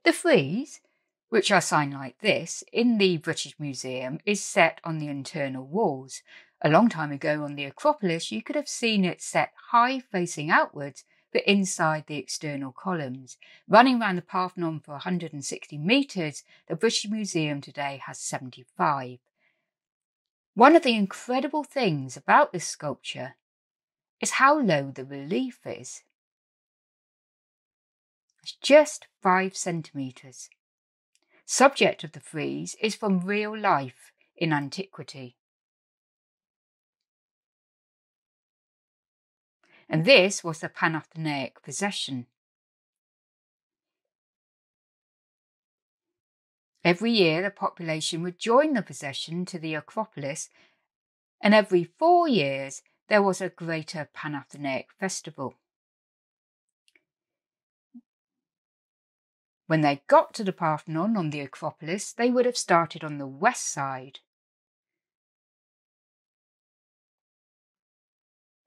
The frieze, which are signed like this, in the British Museum is set on the internal walls. A long time ago on the Acropolis you could have seen it set high facing outwards but inside the external columns. Running around the Parthenon for 160 metres, the British Museum today has 75. One of the incredible things about this sculpture is how low the relief is. It's just 5 centimetres. Subject of the frieze is from real life in antiquity. And this was the Parthenon procession. Every year the population would join the procession to the Acropolis, and every 4 years there was a greater Parthenon festival. When they got to the Parthenon on the Acropolis, they would have started on the west side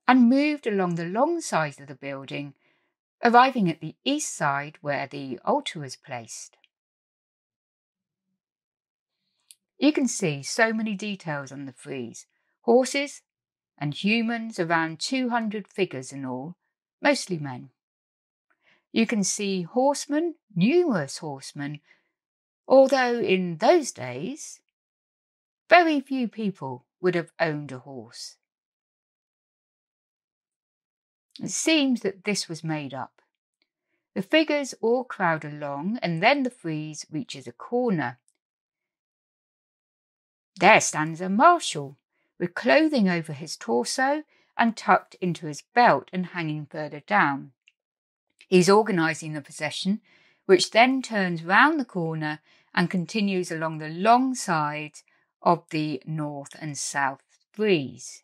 and moved along the long sides of the building, arriving at the east side where the altar was placed. You can see so many details on the frieze: horses and humans, around 200 figures in all, mostly men. You can see horsemen, numerous horsemen, although in those days very few people would have owned a horse. It seems that this was made up. The figures all crowd along, and then the frieze reaches a corner. There stands a marshal, with clothing over his torso and tucked into his belt and hanging further down. He's organising the procession, which then turns round the corner and continues along the long sides of the north and south frieze.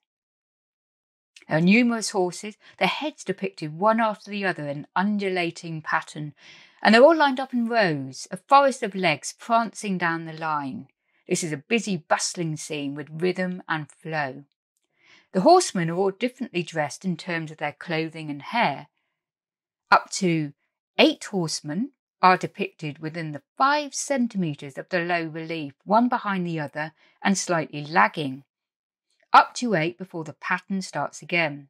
There are numerous horses, their heads depicted one after the other in undulating pattern, and they're all lined up in rows, a forest of legs prancing down the line. This is a busy, bustling scene with rhythm and flow. The horsemen are all differently dressed in terms of their clothing and hair. Up to 8 horsemen are depicted within the 5 centimetres of the low relief, one behind the other and slightly lagging. Up to 8 before the pattern starts again.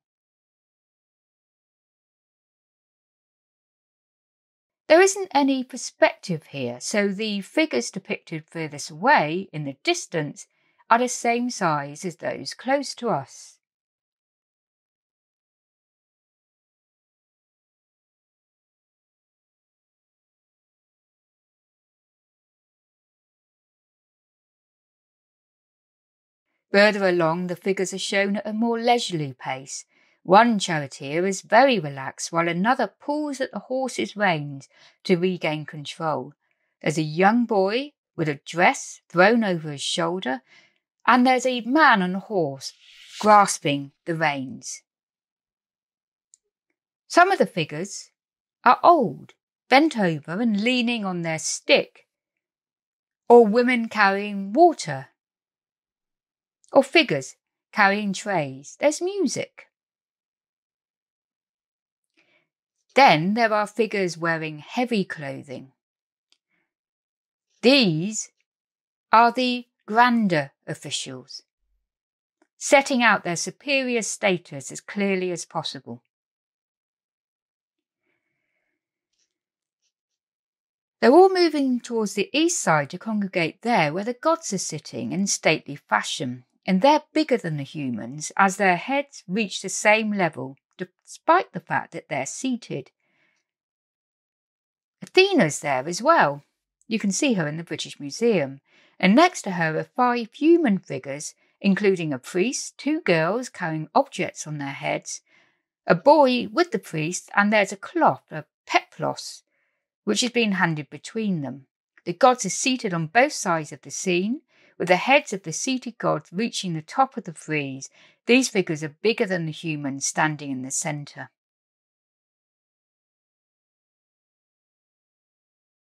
There isn't any perspective here, so the figures depicted furthest away in the distance are the same size as those close to us. Further along, the figures are shown at a more leisurely pace. One charioteer is very relaxed, while another pulls at the horse's reins to regain control. There's a young boy with a dress thrown over his shoulder, and there's a man on a horse grasping the reins. Some of the figures are old, bent over and leaning on their stick, or women carrying water, or figures carrying trays. There's music. Then there are figures wearing heavy clothing. These are the grander officials, setting out their superior status as clearly as possible. They're all moving towards the east side to congregate there where the gods are sitting in stately fashion, and they're bigger than the humans as their heads reach the same level despite the fact that they're seated. Athena's there as well. You can see her in the British Museum, and next to her are 5 human figures, including a priest, 2 girls carrying objects on their heads, a boy with the priest, and there's a cloth, a peplos, which is being handed between them. The gods are seated on both sides of the scene, with the heads of the seated gods reaching the top of the frieze. These figures are bigger than the humans standing in the centre.